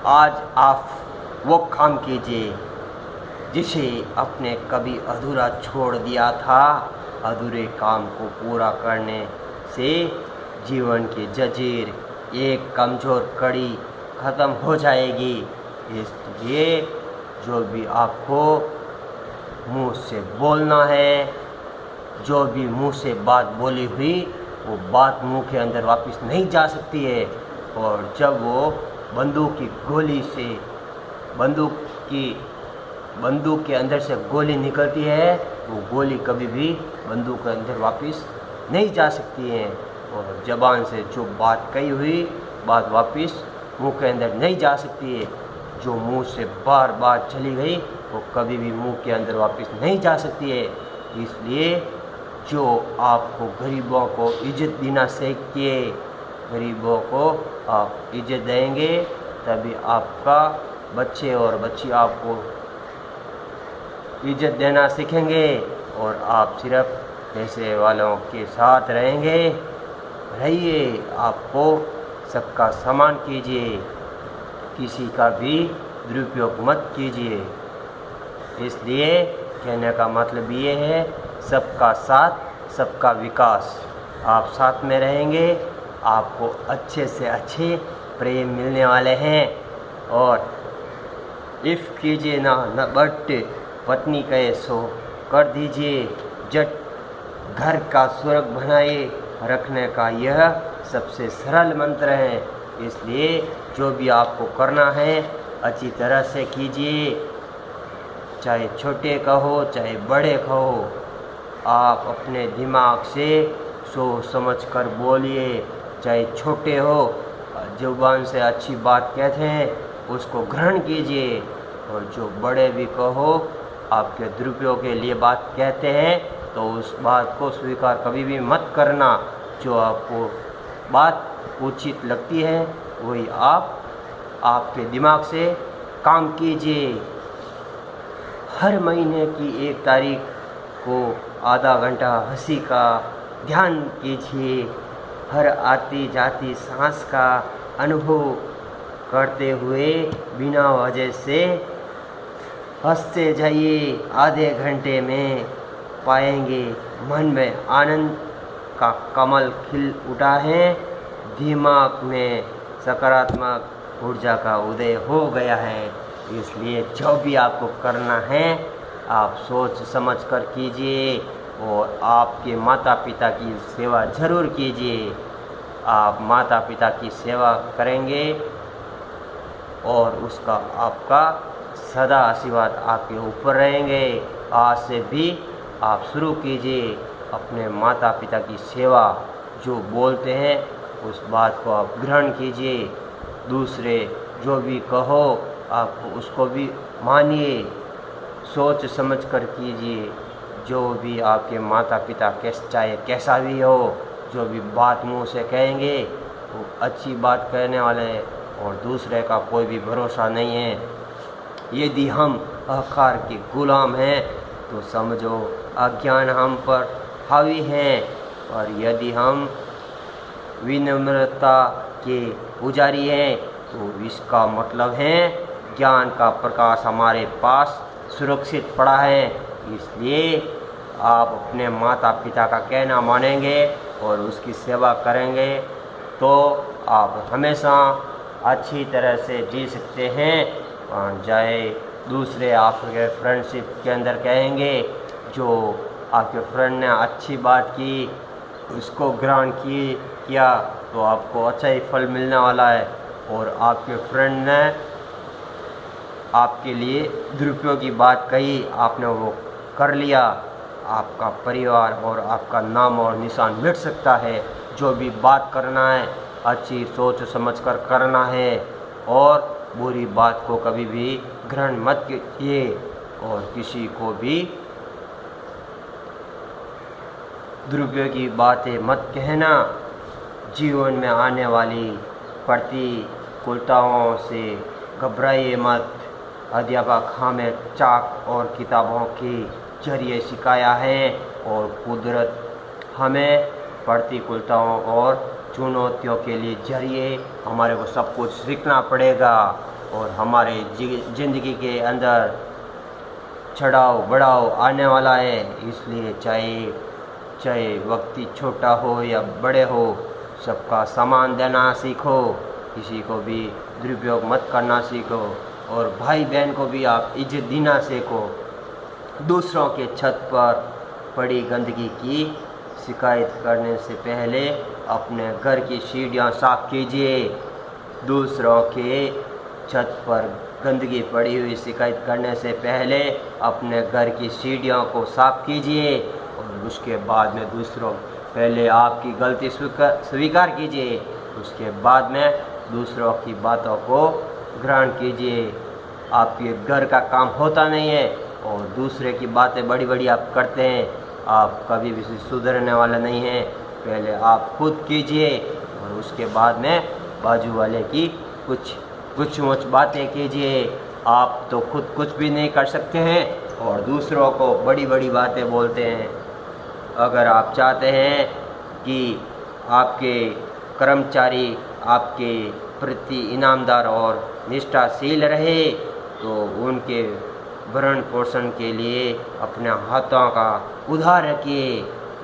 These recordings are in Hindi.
आज आप वो काम कीजिए जिसे आपने कभी अधूरा छोड़ दिया था। अधूरे काम को पूरा करने से जीवन की जंजीर एक कमज़ोर कड़ी ख़त्म हो जाएगी। इसलिए जो भी आपको मुंह से बोलना है, जो भी मुंह से बात बोली हुई वो बात मुंह के अंदर वापस नहीं जा सकती है। और जब वो बंदूक की गोली से बंदूक के अंदर से गोली निकलती है, वो गोली कभी भी बंदूक के अंदर वापस नहीं जा सकती है। और ज़बान से जो बात कही हुई बात वापस मुंह के अंदर नहीं जा सकती है। जो मुंह से बार बार चली गई वो कभी भी मुंह के अंदर वापस नहीं जा सकती है। इसलिए जो आपको गरीबों को इज्जत देना सीखिए। गरीबों को आप इज्जत देंगे तभी आपका बच्चे और बच्ची आपको इज्जत देना सीखेंगे। और आप सिर्फ पैसे वालों के साथ रहिए। आपको सबका सम्मान कीजिए, किसी का भी दुरुपयोग मत कीजिए। इसलिए कहने का मतलब ये है, सबका साथ सबका विकास। आप साथ में रहेंगे, आपको अच्छे से अच्छे प्रेम मिलने वाले हैं। और इफ़ कीजिए ना बट पत्नी कहे सो कर दीजिए। जट घर का स्वर्ग बनाए रखने का यह सबसे सरल मंत्र है। इसलिए जो भी आपको करना है अच्छी तरह से कीजिए, चाहे छोटे कहो चाहे बड़े कहो। आप अपने दिमाग से सोच समझ कर बोलिए। चाहे छोटे हो, जुबान से अच्छी बात कहते हैं उसको ग्रहण कीजिए। और जो बड़े भी कहो आपके दुरुपयोग के लिए बात कहते हैं तो उस बात को स्वीकार कभी भी मत करना। जो आपको बात उचित लगती है वही आप आपके दिमाग से काम कीजिए। हर महीने की 1 तारीख को आधा घंटा हंसी का ध्यान कीजिए। हर आती जाती सांस का अनुभव करते हुए बिना वजह से हंसते जाइए। आधे घंटे में पाएंगे मन में आनंद का कमल खिल उठा है। दिमाग में सकारात्मक ऊर्जा का उदय हो गया है। इसलिए जो भी आपको करना है आप सोच समझ कर कीजिए। और आपके माता पिता की सेवा ज़रूर कीजिए। आप माता पिता की सेवा करेंगे और उसका आपका सदा आशीर्वाद आपके ऊपर रहेंगे। आज से भी आप शुरू कीजिए अपने माता पिता की सेवा। जो बोलते हैं उस बात को आप ग्रहण कीजिए। दूसरे जो भी कहो आप उसको भी मानिए, सोच समझ कर कीजिए। जो भी आपके माता पिता चाहे कैसा भी हो, जो भी बात मुंह से कहेंगे वो अच्छी बात कहने वाले हैं और दूसरे का कोई भी भरोसा नहीं है। यदि हम अहंकार के गुलाम हैं तो समझो अज्ञान हम पर हावी हैं। और यदि हम विनम्रता के पुजारी हैं तो इसका मतलब है ज्ञान का प्रकाश हमारे पास सुरक्षित पड़ा है। इसलिए आप अपने माता पिता का कहना मानेंगे और उसकी सेवा करेंगे तो आप हमेशा अच्छी तरह से जी सकते हैं। चाहे दूसरे आपके फ्रेंडशिप के अंदर कहेंगे, जो आपके फ्रेंड ने अच्छी बात की उसको ग्रहण किया तो आपको अच्छा ही फल मिलने वाला है। और आपके फ्रेंड ने आपके लिए दुरुपयोग की बात कही, आपने वो कर लिया, आपका परिवार और आपका नाम और निशान मिट सकता है। जो भी बात करना है अच्छी सोच समझ कर करना है और बुरी बात को कभी भी ग्रहण मत कीजिए और किसी को भी दुरुपयोगी बातें मत कहना। जीवन में आने वाली प्रतिकूलताओं से घबराइए मत। अध्यापक हमें चाक और किताबों के जरिए सिखाया है और कुदरत हमें प्रतिकूलताओं और चुनौतियों के लिए जरिए हमारे को सब कुछ सीखना पड़ेगा। और हमारे ज़िंदगी के अंदर चढ़ाव बढ़ाव आने वाला है। इसलिए चाहे व्यक्ति छोटा हो या बड़े हो, सबका सामान देना सीखो, किसी को भी दुरुपयोग मत करना सीखो, और भाई बहन को भी आप इज्जत देना सीखो। दूसरों के छत पर पड़ी गंदगी की शिकायत करने से पहले अपने घर की सीढ़ियाँ साफ कीजिए। दूसरों के छत पर गंदगी पड़ी हुई शिकायत करने से पहले अपने घर की सीढ़ियों को साफ कीजिए, और उसके बाद में पहले आपकी गलती स्वीकार कीजिए, उसके बाद में दूसरों की बातों को ग्रहण कीजिए। आपके घर का काम होता नहीं है और दूसरे की बातें बड़ी बड़ी आप करते हैं, आप कभी भी सुधरने वाले नहीं हैं। पहले आप खुद कीजिए और उसके बाद में बाजू वाले की कुछ मुछ बातें कीजिए। आप तो खुद कुछ भी नहीं कर सकते हैं और दूसरों को बड़ी बड़ी बातें बोलते हैं। अगर आप चाहते हैं कि आपके कर्मचारी आपके प्रति ईमानदार और निष्ठाशील रहे, तो उनके भरण पोषण के लिए अपने हाथों का उधार रखिए।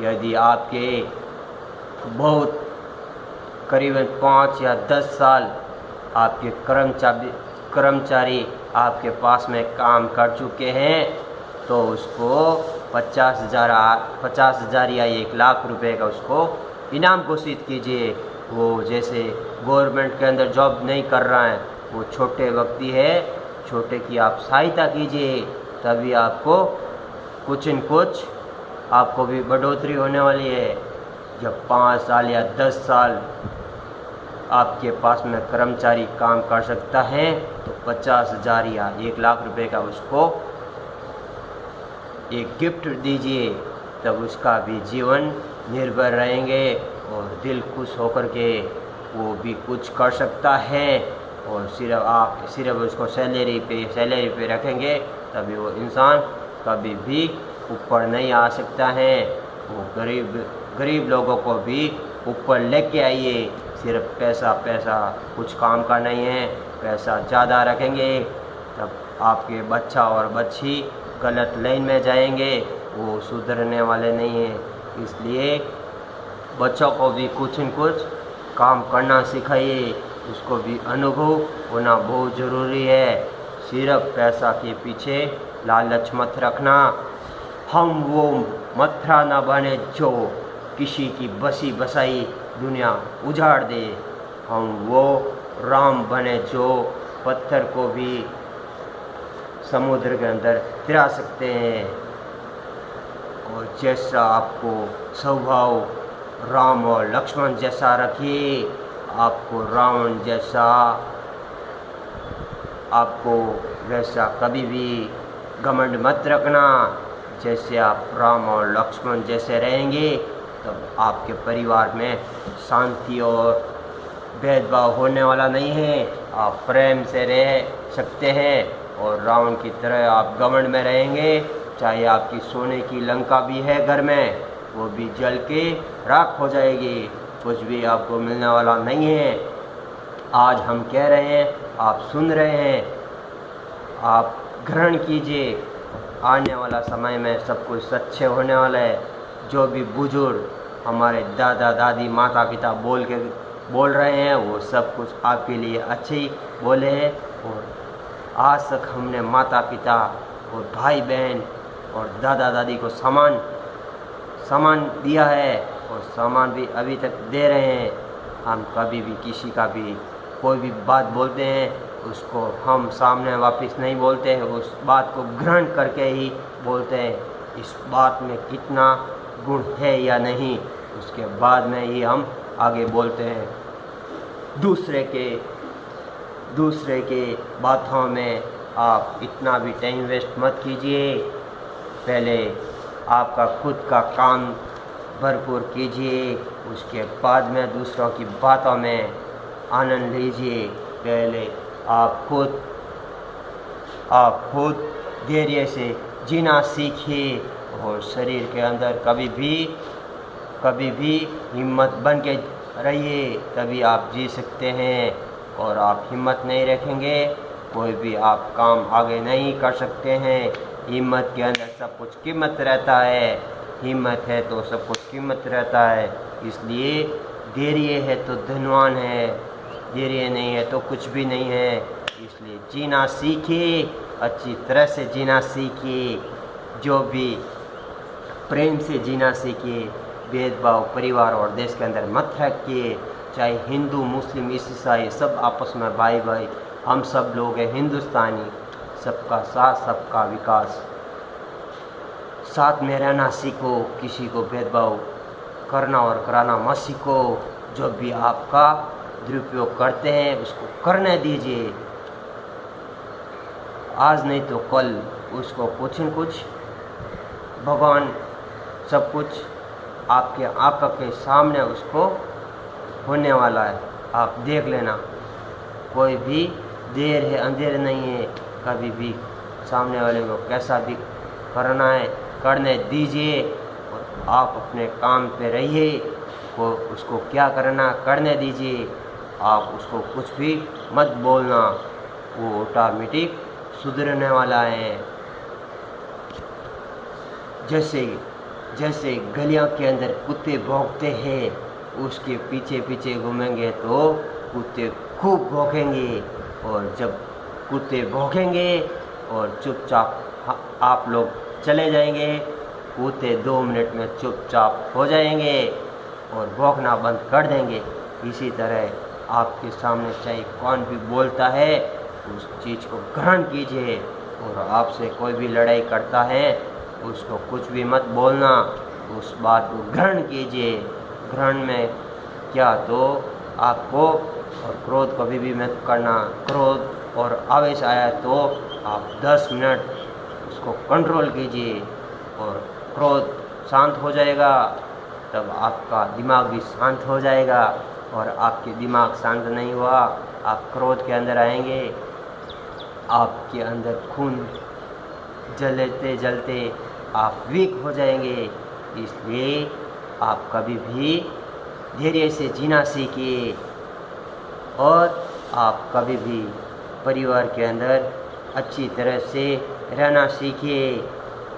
यदि आपके बहुत करीबन 5 या 10 साल आपके कर्मचारी आपके पास में काम कर चुके हैं, तो उसको 50,000 या 1,00,000 रुपए का उसको इनाम घोषित कीजिए। वो जैसे गवर्नमेंट के अंदर जॉब नहीं कर रहा है, वो छोटे व्यक्ति है, छोटे की आप सहायता कीजिए, तभी आपको कुछ न कुछ आपको भी बढ़ोतरी होने वाली है। जब 5 साल या 10 साल आपके पास में कर्मचारी काम कर सकता है, तो 50,000 या 1,00,000 रुपए का उसको एक गिफ्ट दीजिए, तब उसका भी जीवन निर्भर रहेंगे और दिल खुश होकर के वो भी कुछ कर सकता है। और सिर्फ उसको सैलरी पे रखेंगे, तभी वो इंसान कभी भी ऊपर नहीं आ सकता है। वो गरीब लोगों को भी ऊपर लेके आइए। सिर्फ पैसा कुछ काम का नहीं है। पैसा ज़्यादा रखेंगे तब आपके बच्चा और बच्ची गलत लाइन में जाएंगे, वो सुधरने वाले नहीं हैं। इसलिए बच्चों को भी कुछ न कुछ काम करना सिखाइए, उसको भी अनुभव होना बहुत ज़रूरी है। सिर्फ पैसा के पीछे लालच मत रखना। हम वो मथुरा न बने जो किसी की बसी बसाई दुनिया उजाड़ दे। हम वो राम बने जो पत्थर को भी समुद्र के अंदर गिरा सकते हैं। और जैसा आपको स्वभाव राम और लक्ष्मण जैसा रखिए, आपको रावण जैसा आपको वैसा कभी भी घमंड मत रखना। जैसे आप राम और लक्ष्मण जैसे रहेंगे, तब आपके परिवार में शांति और भेदभाव होने वाला नहीं है। आप प्रेम से रह सकते हैं। और रावण की तरह आप घमंड में रहेंगे, चाहे आपकी सोने की लंका भी है घर में, वो भी जल के राख हो जाएगी, कुछ भी आपको मिलने वाला नहीं है। आज हम कह रहे हैं, आप सुन रहे हैं, आप ग्रहण कीजिए। आने वाला समय में सब कुछ सच्चे होने वाला है। जो भी बुजुर्ग हमारे दादा दादी माता पिता बोल रहे हैं, वो सब कुछ आपके लिए अच्छे ही बोले हैं। और आज तक हमने माता पिता और भाई बहन और दादा दादी को सामान दिया है और सामान भी अभी तक दे रहे हैं। हम कभी भी किसी का भी कोई भी बात बोलते हैं, उसको हम सामने वापस नहीं बोलते हैं, उस बात को ग्रहण करके ही बोलते हैं। इस बात में कितना गुण है या नहीं, उसके बाद में ही हम आगे बोलते हैं। दूसरे के बातों में आप इतना भी टाइम वेस्ट मत कीजिए। पहले आपका खुद का काम भरपूर कीजिए, उसके बाद में दूसरों की बातों में आनंद लीजिए। पहले आप खुद धैर्य से जीना सीखिए और शरीर के अंदर कभी भी हिम्मत बन के रहिए, तभी आप जी सकते हैं। और आप हिम्मत नहीं रखेंगे कोई भी आप काम आगे नहीं कर सकते हैं। हिम्मत के अंदर सब कुछ कीमत रहता है, हिम्मत है तो सब कुछ कीमत रहता है। इसलिए धैर्य है तो धनवान है, धैर्य नहीं है तो कुछ भी नहीं है। इसलिए जीना सीखिए, अच्छी तरह से जीना सीखिए, जो भी प्रेम से जीना सीखिए। भेदभाव परिवार और देश के अंदर मत रखिए। चाहे हिंदू मुस्लिम ईसाई सब आपस में भाई भाई, हम सब लोग हैं हिंदुस्तानी। सबका साथ सबका विकास, साथ में रहना सीखो, किसी को भेदभाव करना और कराना मत सीखो। जो भी आपका दुरुपयोग करते हैं उसको करने दीजिए, आज नहीं तो कल उसको कुछ न कुछ भगवान सब कुछ आपके आंखों के सामने उसको होने वाला है। आप देख लेना, कोई भी देर है अंधेर नहीं है। कभी भी सामने वाले को कैसा भी करना है करने दीजिए और आप अपने काम पे रहिए। को उसको क्या करना करने दीजिए, आप उसको कुछ भी मत बोलना, वो ऑटोमेटिक सुधरने वाला है। जैसे जैसे गलियों के अंदर कुत्ते भौंकते हैं, उसके पीछे पीछे घूमेंगे तो कुत्ते खूब भौंकेंगे। और जब कुत्ते भौंकेंगे और चुपचाप आप लोग चले जाएंगे, कुत्ते 2 मिनट में चुपचाप हो जाएंगे और भौंकना बंद कर देंगे। इसी तरह आपके सामने चाहे कौन भी बोलता है उस चीज़ को ग्रहण कीजिए, और आपसे कोई भी लड़ाई करता है उसको कुछ भी मत बोलना, उस बात को ग्रहण कीजिए। ग्रहण में क्या तो आपको और क्रोध कभी भी मत करना। क्रोध और आवेश आया तो आप 10 मिनट उसको कंट्रोल कीजिए और क्रोध शांत हो जाएगा, तब आपका दिमाग भी शांत हो जाएगा। और आपके दिमाग शांत नहीं हुआ, आप क्रोध के अंदर आएंगे, आपके अंदर खून जलते जलते आप वीक हो जाएंगे। इसलिए आप कभी भी धैर्य से जीना सीखिए, और आप कभी भी परिवार के अंदर अच्छी तरह से रहना सीखिए,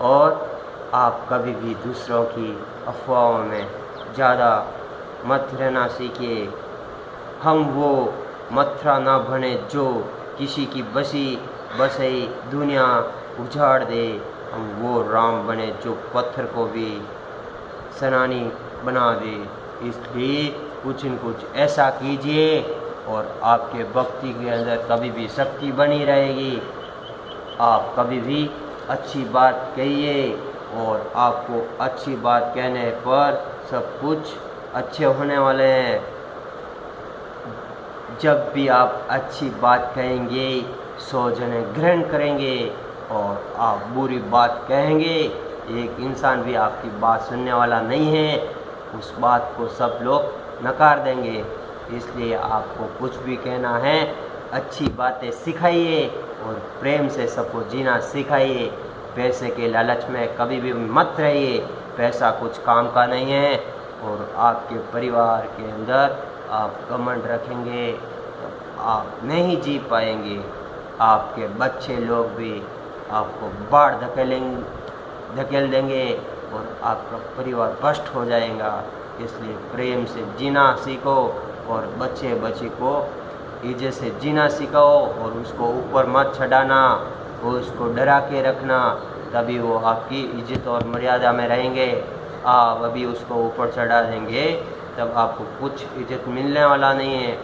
और आप कभी भी दूसरों की अफवाहों में ज़्यादा मत रहना सीखिए। हम वो मथुरा ना बने जो किसी की बसी बसई दुनिया उजाड़ दे, हम वो राम बने जो पत्थर को भी सेनानी बना दे। इसलिए कुछ न कुछ ऐसा कीजिए और आपके भक्ति के अंदर कभी भी शक्ति बनी रहेगी। आप कभी भी अच्छी बात कहिए, और आपको अच्छी बात कहने पर सब कुछ अच्छे होने वाले हैं। जब भी आप अच्छी बात कहेंगे 100 जने ग्रहण करेंगे, और आप बुरी बात कहेंगे एक इंसान भी आपकी बात सुनने वाला नहीं है, उस बात को सब लोग नकार देंगे। इसलिए आपको कुछ भी कहना है अच्छी बातें सिखाइए और प्रेम से सबको जीना सिखाइए। पैसे के लालच में कभी भी मत रहिए, पैसा कुछ काम का नहीं है। और आपके परिवार के अंदर आप घमंड रखेंगे तो आप नहीं जी पाएंगे, आपके बच्चे लोग भी आपको बाढ़ धकेल देंगे और आपका परिवार भ्रष्ट हो जाएगा। इसलिए प्रेम से जीना सीखो और बच्चे को इज्जत से जीना सिखाओ, और उसको ऊपर मत चढ़ाना, उसको डरा के रखना, तभी वो आपकी इज्जत और मर्यादा में रहेंगे। आप अभी उसको ऊपर चढ़ा देंगे तब आपको कुछ इज्जत मिलने वाला नहीं है।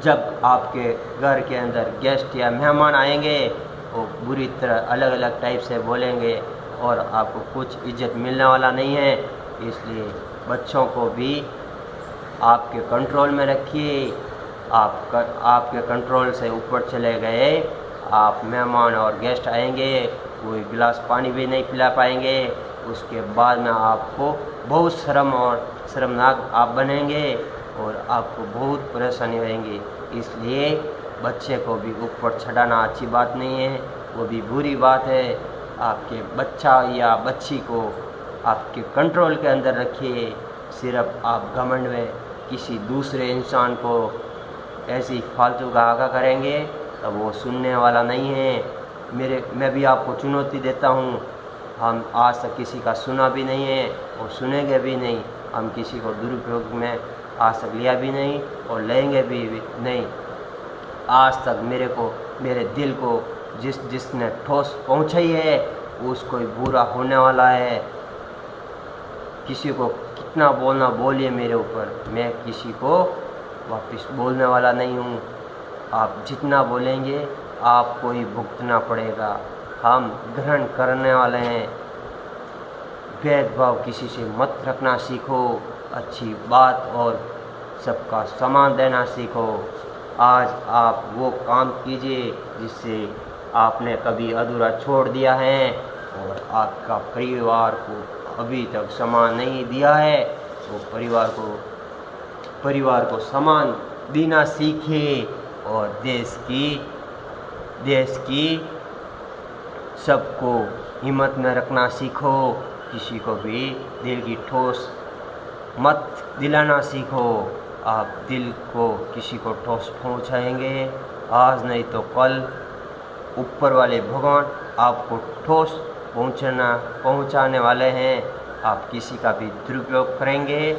जब आपके घर के अंदर गेस्ट या मेहमान आएंगे वो बुरी तरह अलग अलग टाइप से बोलेंगे और आपको कुछ इज्जत मिलने वाला नहीं है। इसलिए बच्चों को भी आपके कंट्रोल में रखिए। आपके कंट्रोल से ऊपर चले गए, आप मेहमान और गेस्ट आएंगे, कोई गिलास पानी भी नहीं पिला पाएंगे। उसके बाद में आपको बहुत शर्म और शर्मनाक आप बनेंगे और आपको बहुत परेशानी होएंगी। इसलिए बच्चे को भी ऊपर चढ़ाना अच्छी बात नहीं है, वो भी बुरी बात है। आपके बच्चा या बच्ची को आपके कंट्रोल के अंदर रखिए। सिर्फ आप घमंड में किसी दूसरे इंसान को ऐसी फालतू का आगा करेंगे तब वो सुनने वाला नहीं है। मैं भी आपको चुनौती देता हूँ, हम आज तक किसी का सुना भी नहीं है और सुनेंगे भी नहीं। हम किसी को दुरुपयोग में आज तक लिया भी नहीं और लेंगे भी नहीं। आज तक मेरे दिल को जिसने ठोस पहुँचाई है उसको ही बुरा होने वाला है। किसी को कितना बोलना बोलिए मेरे ऊपर, मैं किसी को वापस बोलने वाला नहीं हूँ। आप जितना बोलेंगे आपको ही भुगतना पड़ेगा। हम ग्रहण करने वाले हैं। भेदभाव किसी से मत रखना सीखो, अच्छी बात और सबका सम्मान देना सीखो। आज आप वो काम कीजिए जिससे आपने कभी अधूरा छोड़ दिया है और आपका परिवार को अभी तक सम्मान नहीं दिया है, तो परिवार को सम्मान देना सीखे और देश की सबको हिम्मत में रखना सीखो। किसी को भी दिल की ठोस मत दिलाना सीखो। आप दिल को किसी को ठोस पहुंचाएंगे, आज नहीं तो कल ऊपर वाले भगवान आपको ठोस पहुंचाने वाले हैं। आप किसी का भी दुरुपयोग करेंगे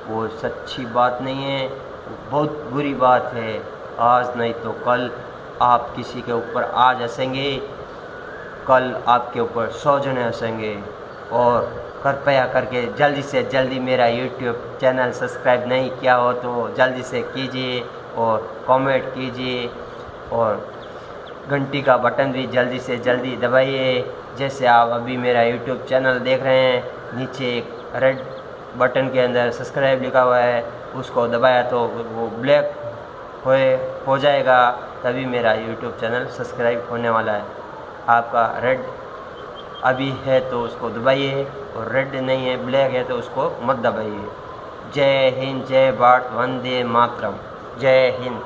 वो सच्ची बात नहीं है, बहुत बुरी बात है। आज नहीं तो कल आप किसी के ऊपर आज हंसेंगे, कल आपके ऊपर 100 जने हंसेंगे। और कृपया करके जल्दी से जल्दी मेरा यूट्यूब चैनल सब्सक्राइब नहीं किया हो तो जल्दी से कीजिए और कमेंट कीजिए और घंटी का बटन भी जल्दी से जल्दी दबाइए। जैसे आप अभी मेरा यूट्यूब चैनल देख रहे हैं, नीचे एक रेड बटन के अंदर सब्सक्राइब लिखा हुआ है, उसको दबाया तो वो ब्लैक हो जाएगा, तभी मेरा यूट्यूब चैनल सब्सक्राइब होने वाला है। आपका रेड अभी है तो उसको दबाइए और रेड नहीं है ब्लैक है तो उसको मत दबाइए। जय हिंद, जय भारत, वंदे मातरम। जय हिंद।